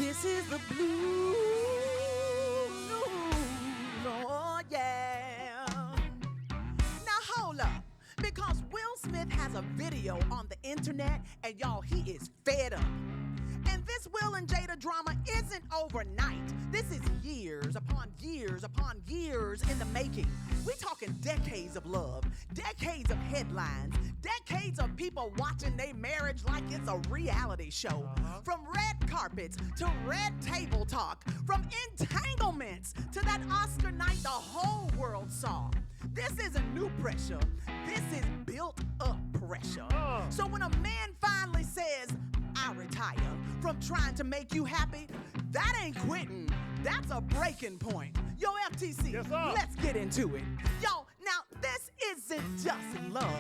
This is the blue. Oh, yeah. Now, hold up. Because Will Smith has a video on the internet, and y'all, he is fed up. And this Will and Jada drama isn't overnight. This is years upon years upon years in the making. We talking decades of love, decades of headlines, decades of people watching their marriage like it's a reality show. From red carpets to red table talk, from entanglements to that Oscar night the whole world saw. This isn't new pressure. This is built up pressure. So when a man finally says, I retire from trying to make you happy, that ain't quitting. That's a breaking point. Yo, FTC, yes, sir. Let's get into it. Yo, now this isn't just love.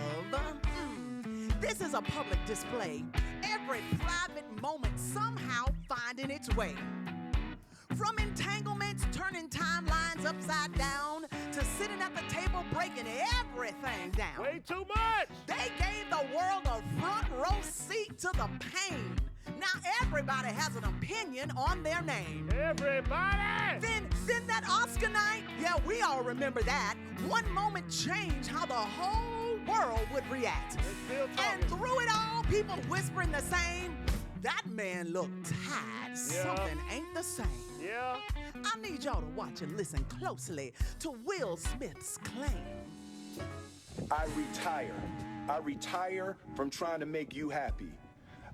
This is a public display. Every private moment somehow finding its way. From entanglements turning timelines upside down to sitting at the table breaking everything down. Way too much. They gave the world a front row seat to the pain. Now everybody has an opinion on their name. Everybody! Then that Oscar night, yeah, we all remember that. One moment changed how the whole world would react. And through it all, people whispering the same, that man looked tired. Yeah. Something ain't the same. Yeah. I need y'all to watch and listen closely to Will Smith's claim. I retire from trying to make you happy.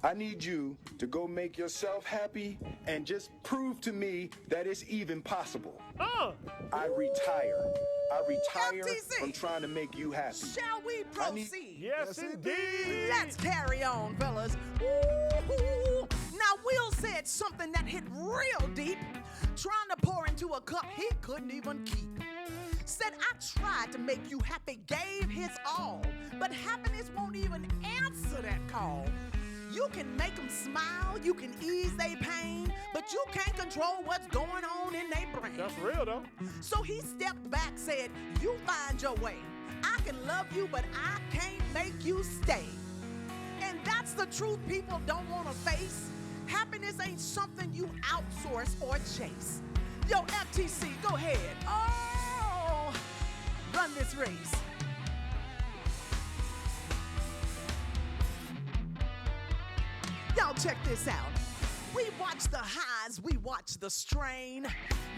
I need you to go make yourself happy and just prove to me that it's even possible. I retire FTC. from trying to make you happy. Shall we proceed? Yes, indeed. Let's carry on, fellas. Ooh. Now, Will said something that hit real deep, trying to pour into a cup he couldn't even keep. Said, I tried to make you happy, gave his all, but happiness won't even answer that call. You can make them smile, you can ease their pain, but you can't control what's going on in their brain. That's real, though. So he stepped back, said, you find your way. I can love you, but I can't make you stay. And that's the truth people don't want to face. Happiness ain't something you outsource or chase. Yo, FTC, go ahead. Oh, run this race. Y'all check this out. We watch the highs, we watch the strain.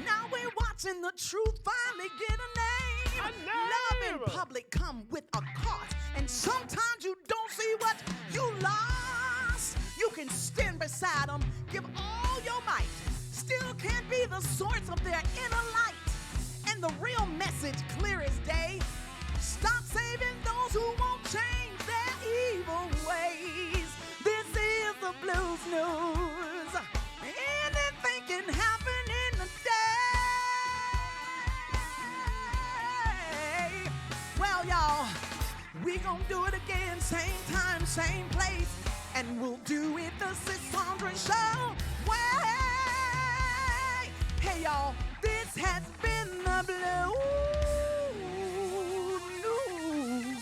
Now we're watching the truth finally get a name. Love in public come with a cost, and sometimes you don't see what you lost. You can stand beside them, give all your might, still can't be the source of their inner light. And the real message clear as day, stop saving those who won't change their evil ways. This is the blues news. Anything can happen in a day. Well, y'all, we gon' do it again, same time, same place, and we'll do it the Sisaundra Show way. Hey, y'all, this has been the blues news.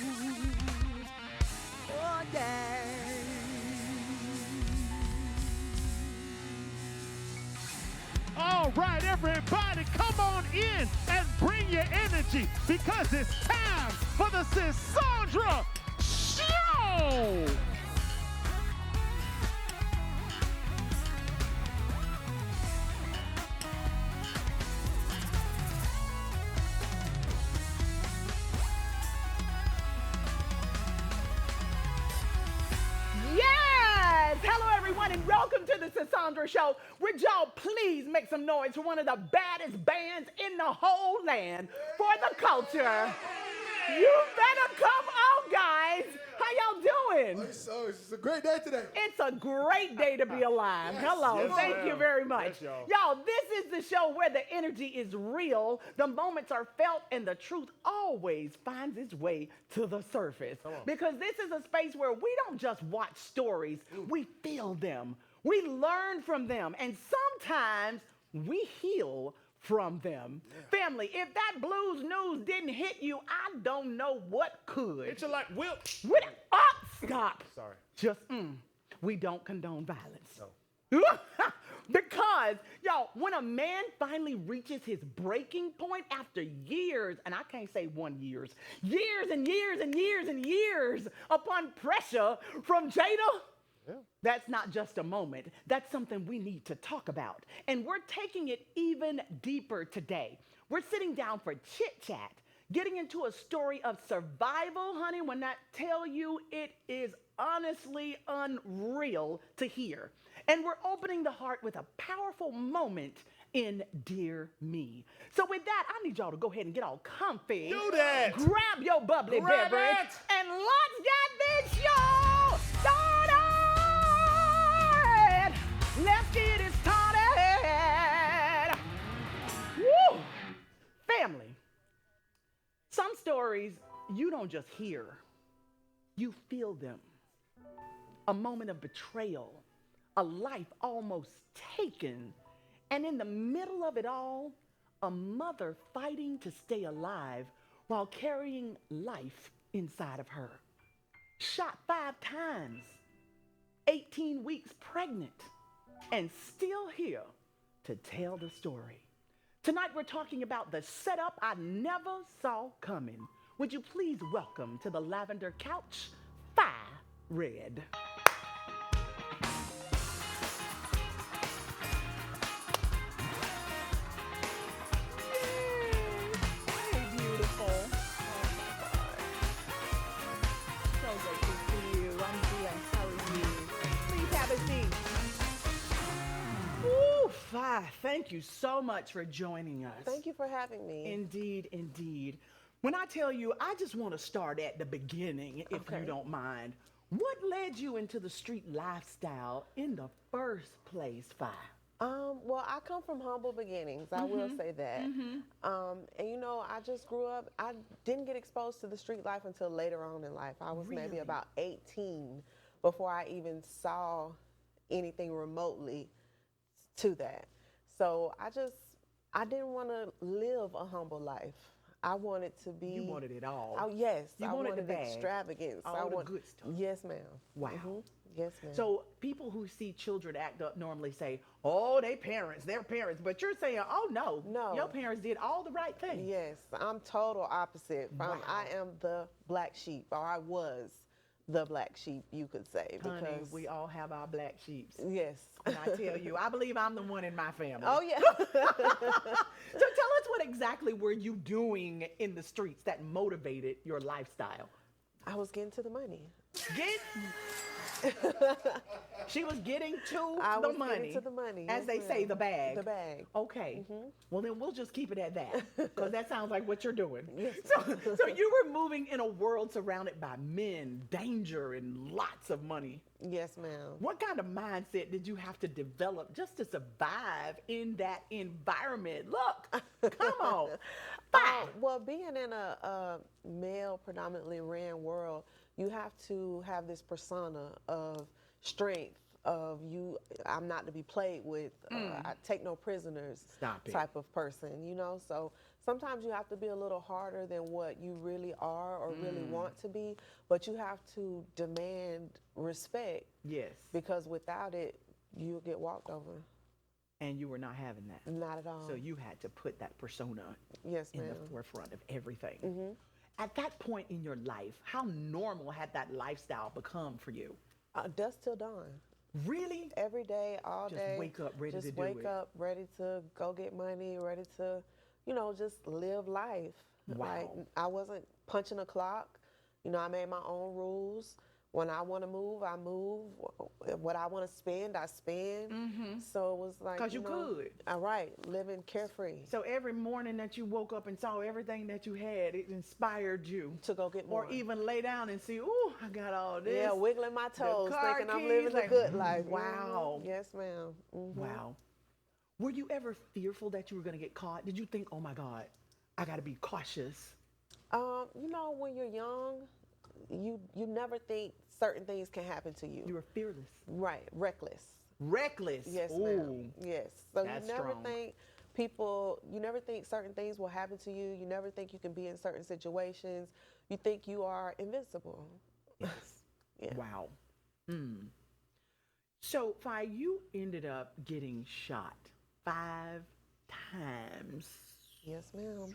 Oh, yeah. All right, everybody, come on in and bring your energy because it's time for the Sisaundra Show. Hello, everyone, and welcome to the Sisaundra Show. Would y'all please make some noise for one of the baddest bands in the whole land for the culture? You better come on, guys. How y'all doing? It's a great day today. It's a great day to be alive. Hello. Yes, Thank ma'am. you very much. Yes, y'all. Y'all, this is the show where the energy is real, the moments are felt, and the truth always finds its way to the surface. Because this is a space where we don't just watch stories, we feel them. We learn from them, and sometimes we heal from them. Family, if that blues news didn't hit you, I don't know what could. It's like, Will. Stop. Sorry. Just, we don't condone violence. No. Because, y'all, when a man finally reaches his breaking point after years, and I can't say 1 year, years and years and years and years upon pressure from Jada, that's not just a moment. That's something we need to talk about. And we're taking it even deeper today. We're sitting down for chit chat, getting into a story of survival, honey, when I tell you it is honestly unreal to hear. And we're opening the heart with a powerful moment in Dear Me. So with that, I need y'all to go ahead and get all comfy. Do that. Grab your bubbly Grab beverage. it. And let's get this show started. Let's get it started. Woo! Family. Some stories you don't just hear, you feel them. A moment of betrayal, a life almost taken, and in the middle of it all, a mother fighting to stay alive while carrying life inside of her. Shot 5 times, 18 weeks pregnant, and still here to tell the story. Tonight we're talking about the setup I never saw coming. Would you please welcome to the lavender couch, Fye Redd. Hey, beautiful. Oh my God. So great to see you. I'm blessed. How are you? Please have a seat. Ooh, Fye, thank you so much for joining us. Thank you for having me. Indeed, indeed. When I tell you, I just want to start at the beginning, if Okay. you don't mind. What led you into the street lifestyle in the first place, Fye? Well, I come from humble beginnings. I will say that. And you know, I just grew up. I didn't get exposed to the street life until later on in life. I was maybe Really? about 18 before I even saw anything remotely to that. So I didn't want to live a humble life. I wanted to be. You wanted it all. Oh yes, You I wanted the bag. extravagance. All I the want good stuff. Yes, ma'am. Wow. Yes, ma'am. So people who see children act up normally say, oh, they're parents. But you're saying, oh, no. No. Your parents did all the right things. Yes, I'm total opposite. Wow. I am the black sheep, or I was the black sheep, you could say. Honey, Because we all have our black sheeps. yes. And I tell you, I believe I'm the one in my family. Oh yeah. So tell us, what exactly were you doing in the streets that motivated your lifestyle? I was getting to the money. She was getting to I the was money. getting to the money. As yes, they say, ma'am. the bag. The bag. Okay. Well, then we'll just keep it at that, because that sounds like what you're doing. Yes. So you were moving in a world surrounded by men, danger, and lots of money. Yes, ma'am. What kind of mindset did you have to develop just to survive in that environment? Look, come on. Well, being in a male predominantly ran world, you have to have this persona of strength, of I'm not to be played with, I take no prisoners. Stop it. Type of person, you know? So sometimes you have to be a little harder than what you really are or really want to be, but you have to demand respect. Yes. Because without it, you'll get walked over. And you were not having that. Not at all. So you had to put that persona Yes, in the ma'am. forefront of everything. At that point in your life, how normal had that lifestyle become for you? Dusk till dawn. Really? Every day, all Just day. wake up ready to Just do wake it. up ready to go get money, ready to, you know, just live life. Wow. Like, I wasn't punching a clock. You know, I made my own rules. When I want to move, I move. What I want to spend, I spend. So it was like, 'Cause you know, could. All right, living carefree. So every morning that you woke up and saw everything that you had, it inspired you To go get more. Or even lay down and see, ooh, I got all this. Yeah, wiggling my toes, car thinking I'm keys, living like, a good life. wow. Yes, ma'am. Wow. Were you ever fearful that you were going to get caught? Did you think, oh my God, I got to be cautious? You know, when you're young, you never think certain things can happen to you. You were fearless. Right, reckless. Reckless. Yes, Ooh. ma'am. Yes. So That's you never strong. think you never think certain things will happen to you. You never think you can be in certain situations. You think you are invincible. Yes. Yeah. Wow. So, Fye, you ended up getting shot 5 times. Yes, ma'am.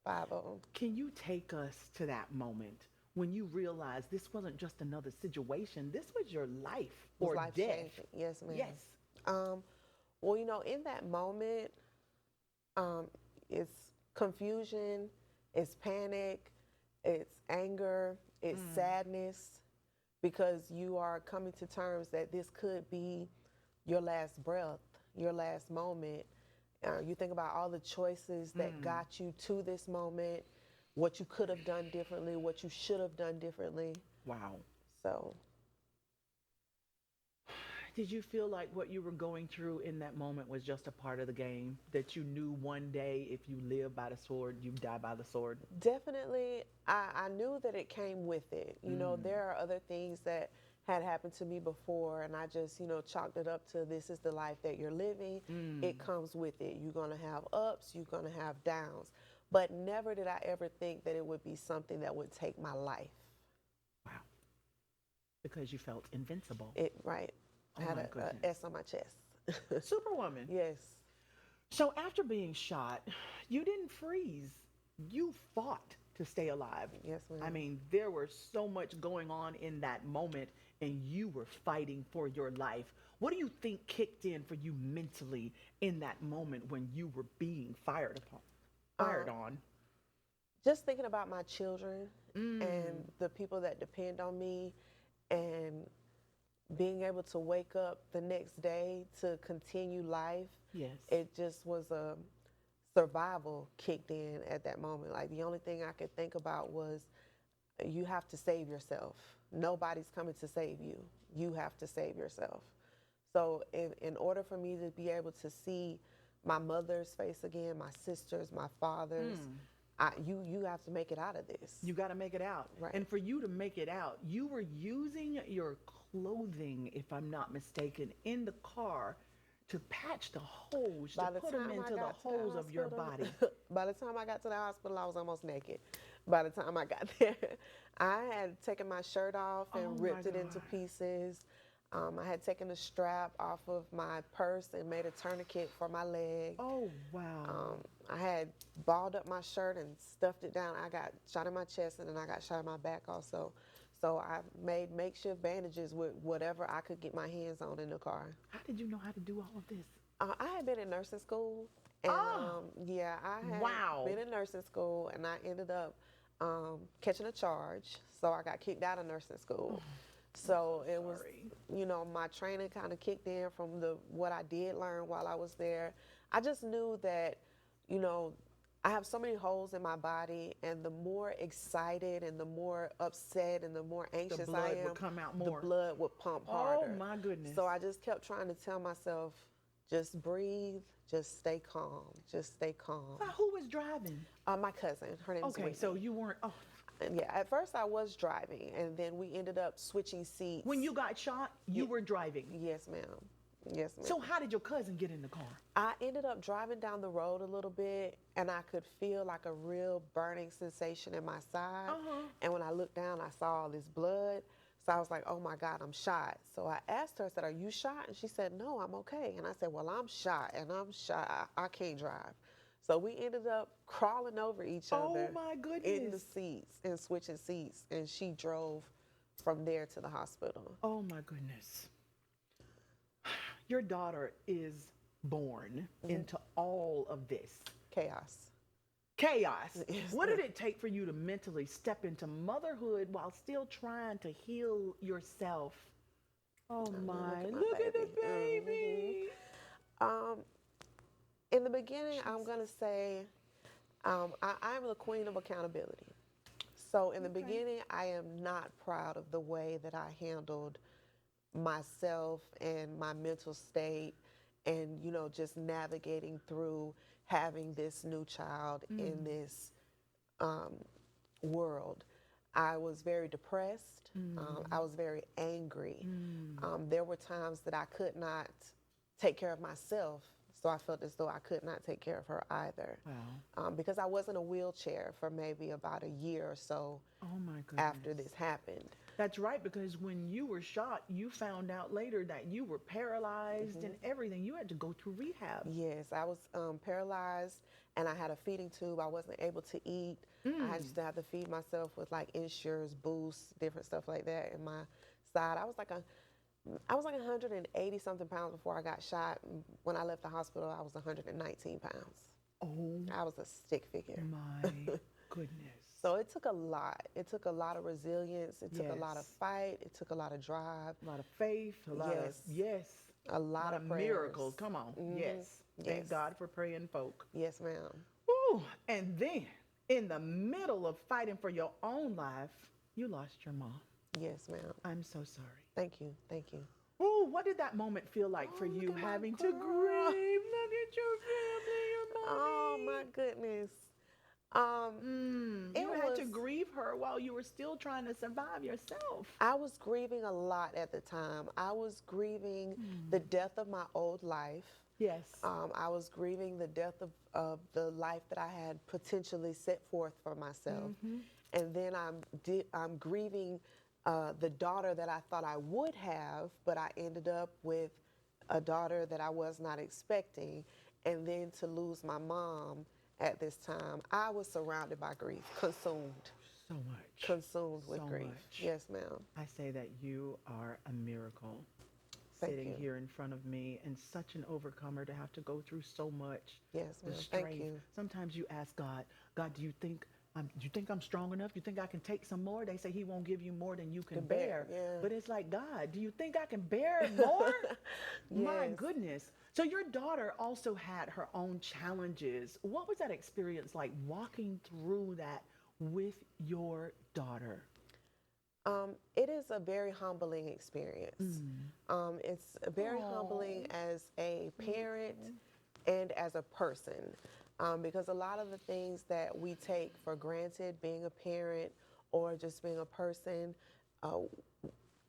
5 of them. Can you take us to that moment when you realized this wasn't just another situation, this was your life Was or life death? changing. Yes, ma'am. Yes. Well, in that moment, it's confusion, it's panic, it's anger, it's sadness, because you are coming to terms that this could be your last breath, your last moment. You think about all the choices that got you to this moment, what you could have done differently, what you should have done differently. Wow. So, Did you feel like what you were going through in that moment was just a part of the game? That you knew one day if you live by the sword, you die by the sword? definitely, I knew that it came with it. There are other things that had happened to me before, and I just, chalked it up to this is the life that you're living. It comes with it. You're going to have ups, you're going to have downs. But never did I ever think that it would be something that would take my life. Wow. Because you felt invincible. Right. Oh I had my a goodness. S on my chest. Superwoman. Yes. So after being shot, you didn't freeze. You fought to stay alive. Yes, ma'am. I mean, there was so much going on in that moment, and you were fighting for your life. What do you think kicked in for you mentally in that moment when you were being fired on? Just thinking about my children and the people that depend on me, and being able to wake up the next day to continue life. Yes. It just was a survival kicked in at that moment. Like, the only thing I could think about was you have to save yourself. Nobody's coming to save you. You have to save yourself. So in order for me to be able to see my mother's face again, my sisters, my father's, you have to make it out of this. You got to make it out. Right. And for you to make it out, you were using your clothing, if I'm not mistaken, in the car to patch the holes, to put them into the holes of your body. By the time I got to the hospital, I was almost naked. By the time I got there, I had taken my shirt off and ripped it into pieces. I had taken the strap off of my purse and made a tourniquet for my leg. Oh, wow. I had balled up my shirt and stuffed it down. I got shot in my chest, and then I got shot in my back also. So I made makeshift bandages with whatever I could get my hands on in the car. How did you know how to do all of this? I had been in nursing school. And, yeah, I had been in nursing school, and I ended up catching a charge. So I got kicked out of nursing school. So it was, my training kind of kicked in from what I did learn while I was there. I just knew that, I have so many holes in my body, and the more excited and the more upset and the more anxious blood I am, would come out more. the blood would pump harder. Oh, my goodness. So I just kept trying to tell myself, just breathe, just stay calm, just stay calm. Who was driving? My cousin, her name is Okay, Whitney. so you weren't, And yeah, at first I was driving, and then we ended up switching seats. When you got shot, you were driving. Yes, ma'am. Yes, ma'am. So how did your cousin get in the car? I ended up driving down the road a little bit, and I could feel like a real burning sensation in my side. And when I looked down, I saw all this blood. So I was like, oh my God, I'm shot. So I asked her, I said, are you shot? And she said, no, I'm okay. And I said, well, I'm shot, and I'm shot. I can't drive. So we ended up crawling over each other. Oh my goodness. In the seats and switching seats. And she drove from there to the hospital. Oh my goodness. Your daughter is born into all of this. Chaos. Yes, What did it take for you to mentally step into motherhood while still trying to heal yourself? Oh my, look at the baby. In the beginning, I'm going to say I'm the queen of accountability. So in the beginning, I am not proud of the way that I handled myself and my mental state, and just navigating through having this new child in this world. I was very depressed. I was very angry. There were times that I could not take care of myself, So I felt as though I could not take care of her either. Wow. Because I was in a wheelchair for maybe about a year or so Oh my goodness. after this happened. That's right, because when you were shot, you found out later that you were paralyzed and everything. You had to go through rehab. Yes, I was paralyzed, and I had a feeding tube. I wasn't able to eat. I used to have to feed myself with like Ensures, Boost, different stuff like that in my side. I was like 180 something pounds before I got shot. When I left the hospital, I was 119 pounds. Oh I was a stick figure. my goodness. So it took a lot. It took a lot of resilience. It took a lot of Yes. fight. It took a lot of drive. A lot of faith, a lot of, Yes. A lot of prayers. miracles. Come on. Yes. Thank Yes. God for praying folk. Yes, ma'am. Woo. And then, in the middle of fighting for your own life, you lost your mom. Yes, ma'am. I'm so sorry. Thank you. Thank you. Ooh, what did that moment feel like for you, look at my having to girl. grieve? Look at your family, your mommy. Oh my goodness. You had to grieve her while you were still trying to survive yourself. I was grieving a lot at the time. I was grieving the death of my old life. Yes. I was grieving the death of the life that I had potentially set forth for myself. And then I'm grieving the daughter that I thought I would have, but I ended up with a daughter that I was not expecting. And then to lose my mom at this time, I was surrounded by grief, consumed So much. with So grief. much. Yes, ma'am. I say that you are a miracle. Thank Sitting you. here in front of me and such an overcomer to have to go through so much. Yes, The ma'am. strength. Thank you. Sometimes you ask God, do you think I'm strong enough? Do you think I can take some more? They say he won't give you more than you can bear. yeah. But it's like, God, do you think I can bear more? My Yes. goodness. So your daughter also had her own challenges. What was that experience like, walking through that with your daughter? It is a very humbling experience. It's very humbling as a parent and as a person, because a lot of the things that we take for granted, being a parent or just being a person,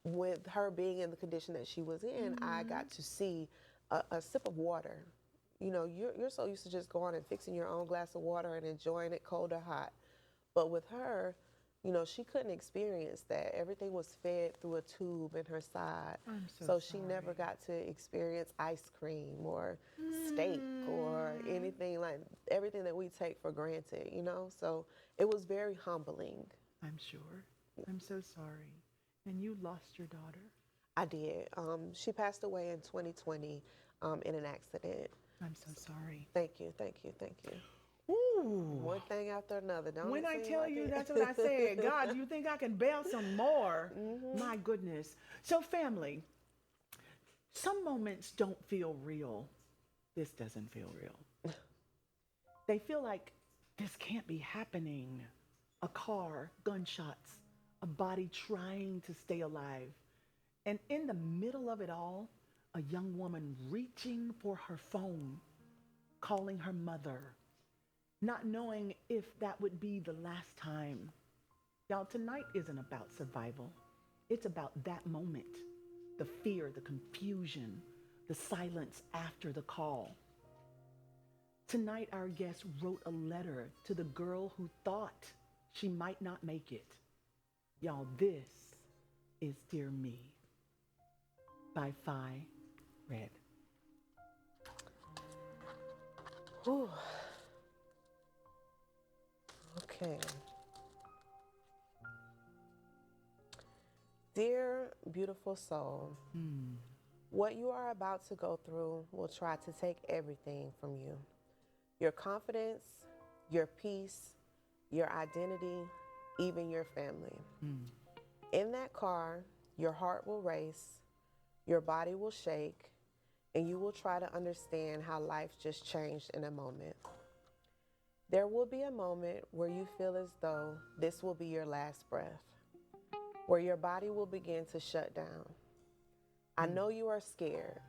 with her being in the condition that she was in, I got to see a sip of water. You know, you're so used to just going and fixing your own glass of water and enjoying it cold or hot. But with her, you know, she couldn't experience that. Everything was fed through a tube in her side. I'm So so she never got to experience ice cream or steak or anything like everything that we take for granted, you know? So it was very humbling. I'm sure. I'm so sorry. And you lost your daughter? I did. She passed away in 2020 in an accident. I'm so sorry. Thank you, thank you, thank you. Ooh. One thing after another. Don't When it I seem tell like you, it? that's what I said. God, do you think I can bear some more? My goodness. So family, some moments don't feel real. This doesn't feel real. They feel like this can't be happening. A car, gunshots, a body trying to stay alive. And in the middle of it all, a young woman reaching for her phone, calling her mother, not knowing if that would be the last time. Y'all, tonight isn't about survival. It's about that moment, the fear, the confusion, the silence after the call. Tonight, our guest wrote a letter to the girl who thought she might not make it. Y'all, this is Dear Me by Fye Redd. Whew. Okay. Dear beautiful soul, what you are about to go through will try to take everything from you. Your confidence, your peace, your identity, even your family. In that car, your heart will race, your body will shake, and you will try to understand how life just changed in a moment. There will be a moment where you feel as though this will be your last breath, where your body will begin to shut down. I know you are scared,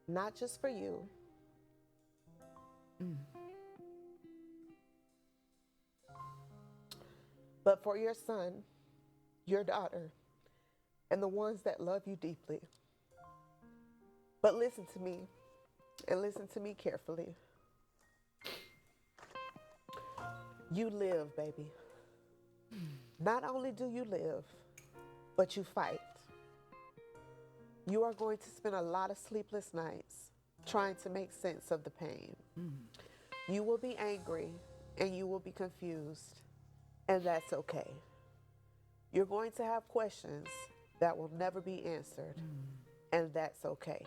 not just for you, but for your son, your daughter, and the ones that love you deeply. But listen to me and listen to me carefully. You live, baby. Not only do you live, but you fight. You are going to spend a lot of sleepless nights trying to make sense of the pain. You will be angry and you will be confused, and that's okay. You're going to have questions that will never be answered, and that's okay.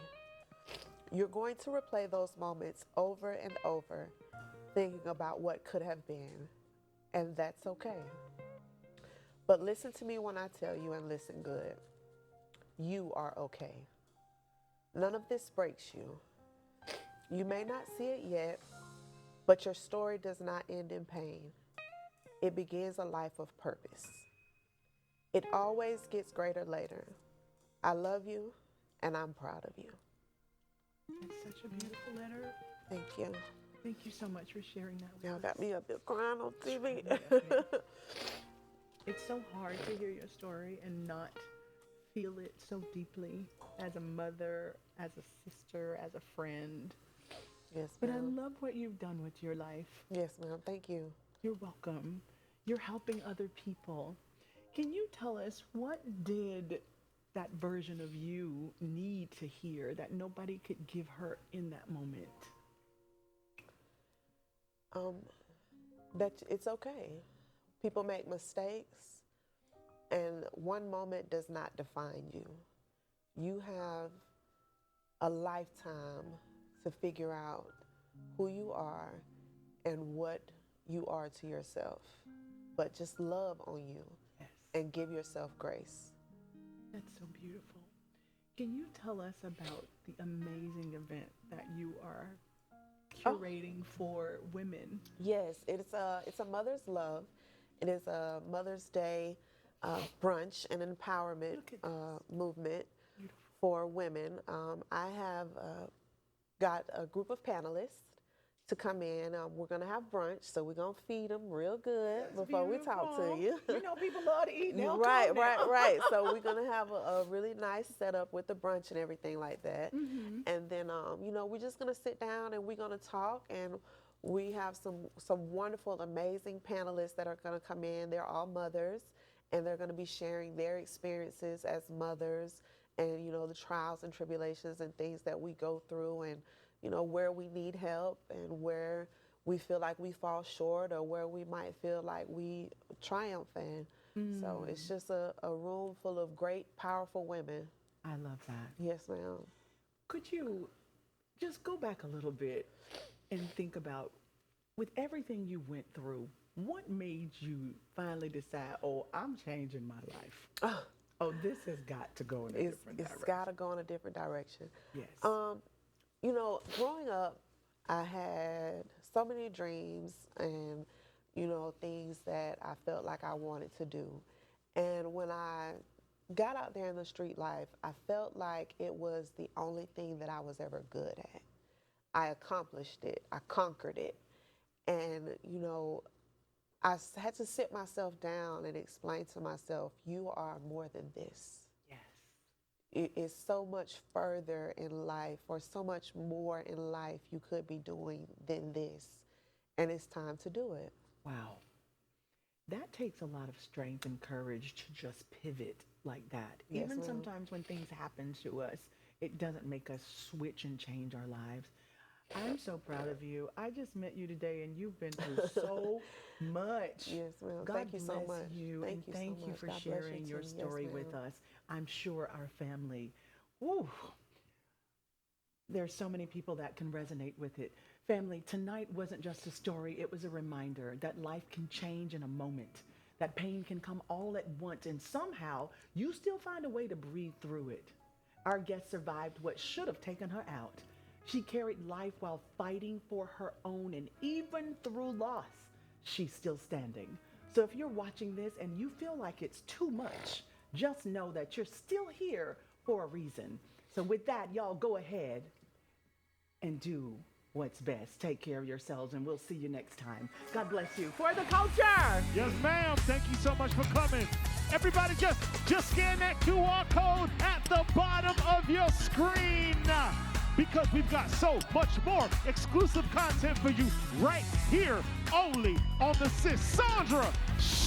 You're going to replay those moments over and over, thinking about what could have been, and that's okay. But listen to me when I tell you, and listen good. You are okay. None of this breaks you. You may not see it yet, but your story does not end in pain. It begins a life of purpose. It always gets greater later. I love you, and I'm proud of you. It's such a beautiful letter. Thank you. Thank you so much for sharing that with Y'all us. got me up there crying on TV. It's so hard to hear your story and not feel it so deeply as a mother, as a sister, as a friend. Yes, But I ma'am. love what you've done with your life. Yes, ma'am. Thank you. You're welcome. You're helping other people. Can you tell us, what did that version of you need to hear that nobody could give her in that moment? That it's okay. People make mistakes, and one moment does not define you. You have a lifetime to figure out who you are and what you are to yourself. But just love on you and give yourself grace. That's so beautiful. Can you tell us about the amazing event that you are curating for women? Yes, it's a Mother's Love. It is a Mother's Day brunch and empowerment movement for women. I have got a group of panelists to come in. We're going to have brunch, so we're going to feed them real good before we talk to you. You know, people love to eat. They'll Right. come now. So we're going to have a really nice setup with the brunch and everything like that. And then, we're just going to sit down and we're going to talk, and we have some wonderful, amazing panelists that are going to come in. They're all mothers, and they're going to be sharing their experiences as mothers and, the trials and tribulations and things that we go through, and where we need help and where we feel like we fall short, or where we might feel like we triumph in. So it's just a room full of great, powerful women. I love that. Yes, ma'am. Could you just go back a little bit and think about, with everything you went through, what made you finally decide, oh, I'm changing my life? Oh, this has got to go in a different direction. It's got to go in a different direction. Yes. Growing up, I had so many dreams and, things that I felt like I wanted to do. And when I got out there in the street life, I felt like it was the only thing that I was ever good at. I accomplished it. I conquered it. And, I had to sit myself down and explain to myself, you are more than this. It is so much further in life, or so much more in life you could be doing than this. And it's time to do it. Wow. That takes a lot of strength and courage to just pivot like that. Yes, Even ma'am. sometimes when things happen to us, it doesn't make us switch and change our lives. I'm so proud of you. I just met you today, and you've been through so much. Yes, ma'am. God Thank you so bless much. you, and thank you for God bless you sharing your too. Yes, story with ma'am. us. I'm sure our family, there's so many people that can resonate with it. Family, tonight wasn't just a story, it was a reminder that life can change in a moment, that pain can come all at once, and somehow you still find a way to breathe through it. Our guest survived what should have taken her out. She carried life while fighting for her own, and even through loss, she's still standing. So if you're watching this and you feel like it's too much, just know that you're still here for a reason. So with that, y'all go ahead and do what's best. Take care of yourselves, and we'll see you next time. God bless you. For the culture! Yes, ma'am. Thank you so much for coming. Everybody just scan that QR code at the bottom of your screen. because we've got so much more exclusive content for you right here only on the Sisaundra Show.